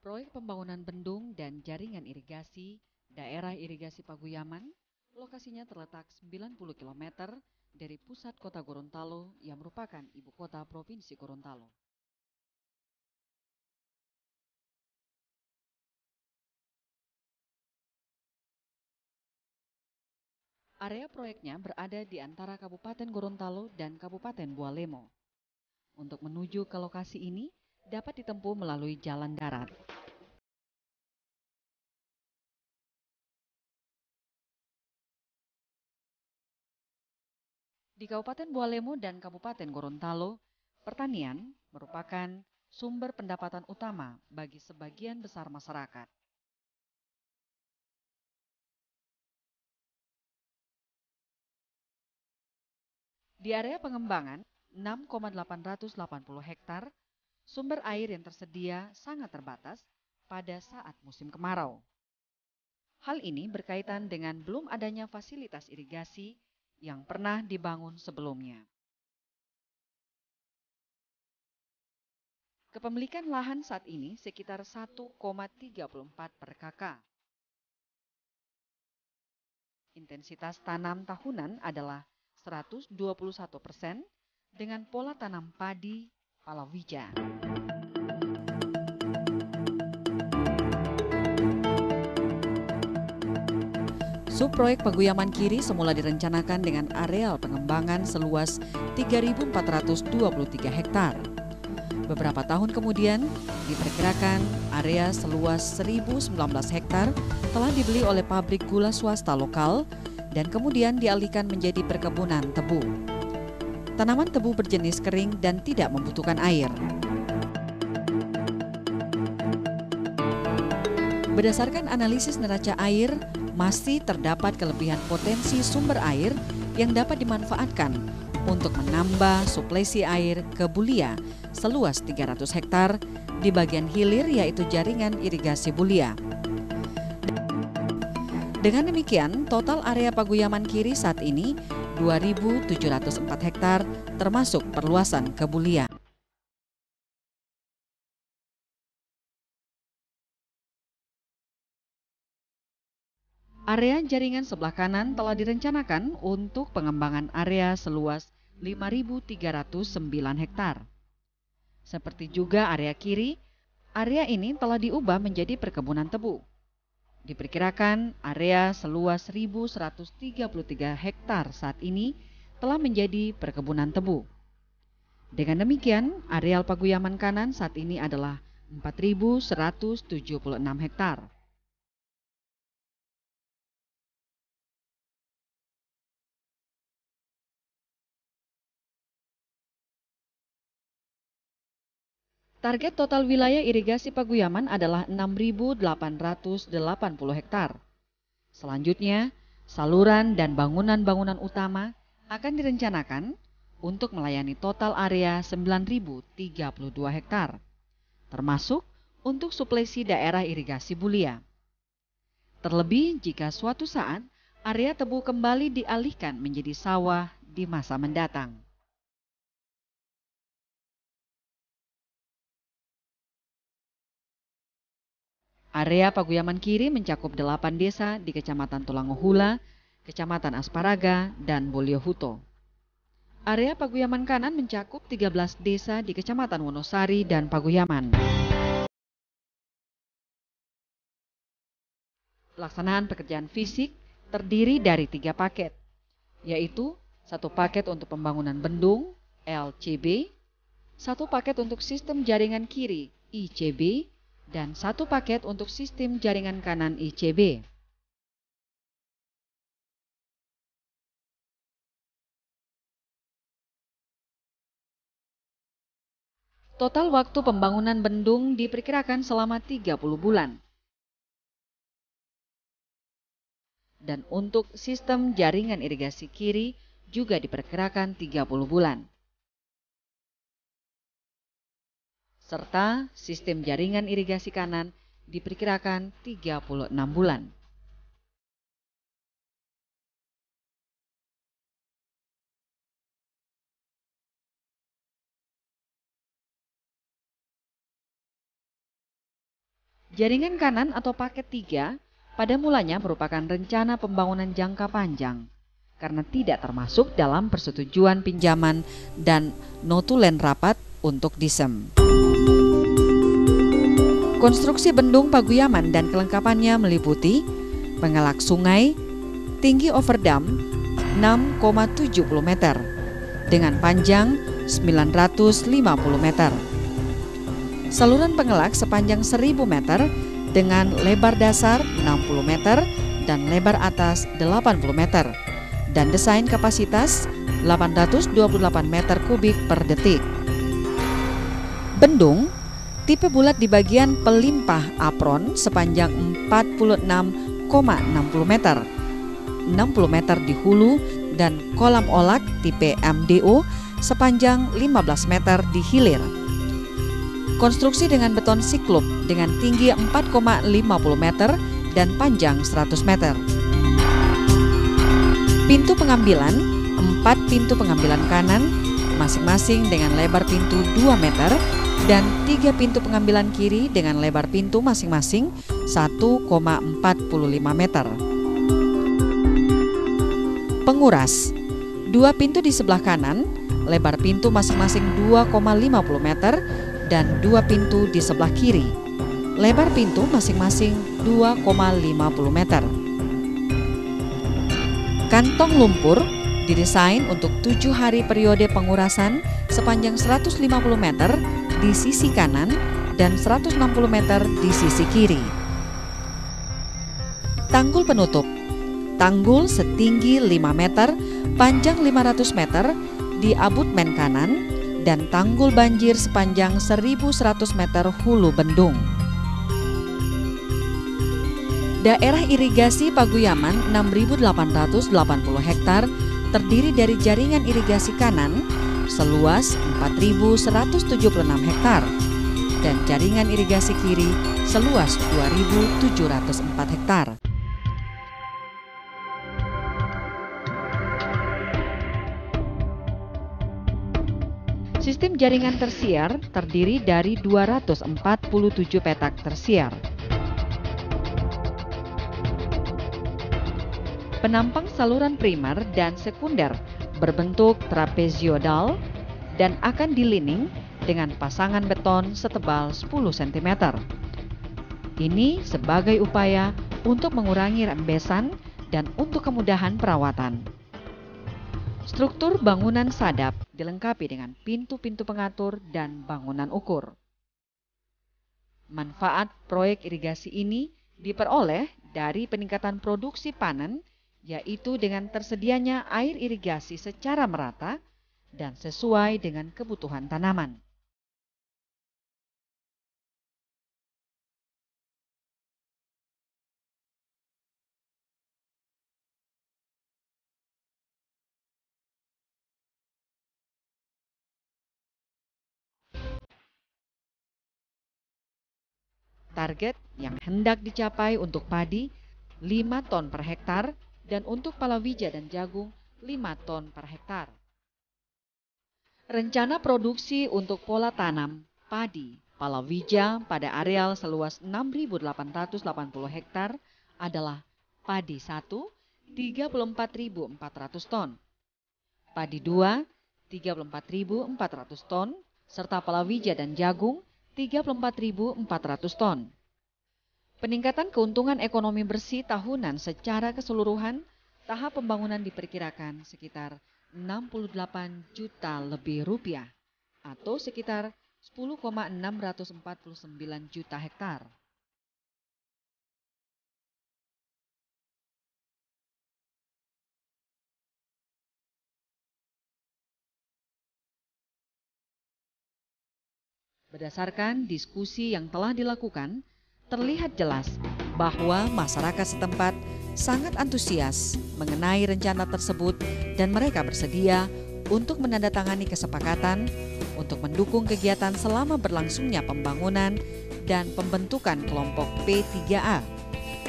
Proyek pembangunan bendung dan jaringan irigasi daerah irigasi Paguyaman, lokasinya terletak 90 km dari pusat kota Gorontalo yang merupakan ibu kota Provinsi Gorontalo. Area proyeknya berada di antara Kabupaten Gorontalo dan Kabupaten Bualemo. Untuk menuju ke lokasi ini dapat ditempuh melalui jalan darat. Di Kabupaten Bualemo dan Kabupaten Gorontalo, pertanian merupakan sumber pendapatan utama bagi sebagian besar masyarakat. Di area pengembangan 6,880 hektar, sumber air yang tersedia sangat terbatas pada saat musim kemarau. Hal ini berkaitan dengan belum adanya fasilitas irigasi yang pernah dibangun sebelumnya. Kepemilikan lahan saat ini sekitar 1,34 per KK. Intensitas tanam tahunan adalah 121% dengan pola tanam padi palawija. Subproyek Paguyaman Kiri semula direncanakan dengan areal pengembangan seluas 3.423 hektar. Beberapa tahun kemudian, diperkirakan area seluas 1.019 hektar telah dibeli oleh pabrik gula swasta lokal dan kemudian dialihkan menjadi perkebunan tebu. Tanaman tebu berjenis kering dan tidak membutuhkan air. Berdasarkan analisis neraca air, masih terdapat kelebihan potensi sumber air yang dapat dimanfaatkan untuk menambah suplesi air ke Bulia seluas 300 hektar di bagian hilir yaitu jaringan irigasi Bulia. Dengan demikian, total area Paguyaman Kiri saat ini 2.704 hektar termasuk perluasan ke Bulia. Area jaringan sebelah kanan telah direncanakan untuk pengembangan area seluas 5.309 hektar. Seperti juga area kiri, area ini telah diubah menjadi perkebunan tebu. Diperkirakan area seluas 1.133 hektar saat ini telah menjadi perkebunan tebu. Dengan demikian, areal Paguyaman kanan saat ini adalah 4.176 hektar. Target total wilayah irigasi Paguyaman adalah 6.880 hektar. Selanjutnya, saluran dan bangunan-bangunan utama akan direncanakan untuk melayani total area 9.032 hektar, termasuk untuk suplesi daerah irigasi Bulia. Terlebih jika suatu saat area tebu kembali dialihkan menjadi sawah di masa mendatang. Area Paguyaman Kiri mencakup 8 desa di Kecamatan Tulangohula, Kecamatan Asparaga, dan Boliohuto. Area Paguyaman Kanan mencakup 13 desa di Kecamatan Wonosari dan Paguyaman. Pelaksanaan pekerjaan fisik terdiri dari 3 paket, yaitu 1 paket untuk pembangunan bendung (LCB), 1 paket untuk sistem jaringan kiri (ICB), dan 1 paket untuk sistem jaringan kanan ICB. Total waktu pembangunan bendung diperkirakan selama 30 bulan. Dan untuk sistem jaringan irigasi kiri juga diperkirakan 30 bulan. Serta sistem jaringan irigasi kanan diperkirakan 36 bulan. Jaringan kanan atau paket 3 pada mulanya merupakan rencana pembangunan jangka panjang karena tidak termasuk dalam persetujuan pinjaman dan notulen rapat untuk DISEM. Konstruksi bendung Paguyaman dan kelengkapannya meliputi pengelak sungai, tinggi overdam 6,70 meter, dengan panjang 950 meter. Saluran pengelak sepanjang 1000 meter dengan lebar dasar 60 meter dan lebar atas 80 meter, dan desain kapasitas 828 meter kubik per detik. Bendung tipe bulat di bagian pelimpah apron sepanjang 46,60 meter, 60 meter di hulu, dan kolam olak tipe MDO sepanjang 15 meter di hilir. Konstruksi dengan beton siklop dengan tinggi 4,50 meter dan panjang 100 meter. Pintu pengambilan, 4 pintu pengambilan kanan, masing-masing dengan lebar pintu 2 meter, dan 3 pintu pengambilan kiri dengan lebar pintu masing-masing 1,45 meter. Penguras, 2 pintu di sebelah kanan, lebar pintu masing-masing 2,50 meter, dan 2 pintu di sebelah kiri, lebar pintu masing-masing 2,50 meter. Kantong lumpur didesain untuk 7 hari periode pengurasan sepanjang 150 meter di sisi kanan dan 160 meter di sisi kiri. Tanggul penutup, tanggul setinggi 5 meter, panjang 500 meter di abutmen kanan, dan tanggul banjir sepanjang 1100 meter hulu bendung. Daerah irigasi Paguyaman 6.880 hektar terdiri dari jaringan irigasi kanan seluas 4.176 hektar dan jaringan irigasi kiri seluas 2.704 hektar. Sistem jaringan tersier terdiri dari 247 petak tersier. Penampang saluran primer dan sekunder berbentuk trapezioidal dan akan dilining dengan pasangan beton setebal 10 cm. Ini sebagai upaya untuk mengurangi rembesan dan untuk kemudahan perawatan. Struktur bangunan sadap dilengkapi dengan pintu-pintu pengatur dan bangunan ukur. Manfaat proyek irigasi ini diperoleh dari peningkatan produksi panen, yaitu dengan tersedianya air irigasi secara merata dan sesuai dengan kebutuhan tanaman. Target yang hendak dicapai untuk padi 5 ton per hektar dan untuk palawija dan jagung 5 ton per hektar. Rencana produksi untuk pola tanam padi palawija pada areal seluas 6.880 hektar adalah padi 1 34.400 ton, padi 2 34.400 ton, serta palawija dan jagung 34.400 ton. Peningkatan keuntungan ekonomi bersih tahunan secara keseluruhan, tahap pembangunan diperkirakan sekitar 68 juta lebih rupiah atau sekitar 10,649 juta hektar. Berdasarkan diskusi yang telah dilakukan, terlihat jelas bahwa masyarakat setempat sangat antusias mengenai rencana tersebut dan mereka bersedia untuk menandatangani kesepakatan untuk mendukung kegiatan selama berlangsungnya pembangunan dan pembentukan kelompok P3A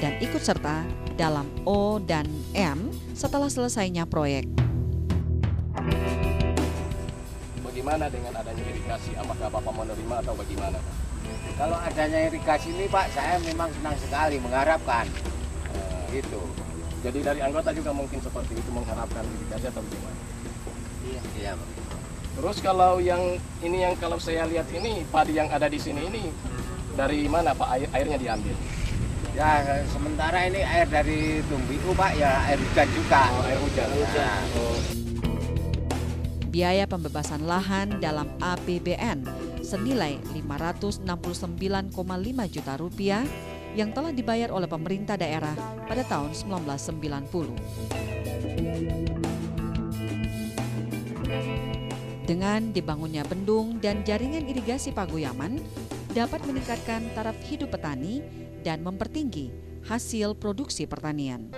dan ikut serta dalam O dan M setelah selesainya proyek. Bagaimana dengan adanya irigasi? Apakah Bapak menerima atau bagaimana, Pak? Kalau adanya irigasi ini Pak, saya memang senang sekali mengharapkan. Gitu. Jadi dari anggota juga mungkin seperti itu mengharapkan irigasi atau bagaimana? Iya. Terus kalau yang ini yang kalau saya lihat ini padi yang ada di sini ini dari mana Pak airnya diambil? Ya sementara ini air dari Tumbiu Pak, ya air hujan juga. Oh, air hujan. Nah. Biaya pembebasan lahan dalam APBN senilai 569,5 juta rupiah yang telah dibayar oleh pemerintah daerah pada tahun 1990. Dengan dibangunnya bendung dan jaringan irigasi Pagoyaman dapat meningkatkan taraf hidup petani dan mempertinggi hasil produksi pertanian.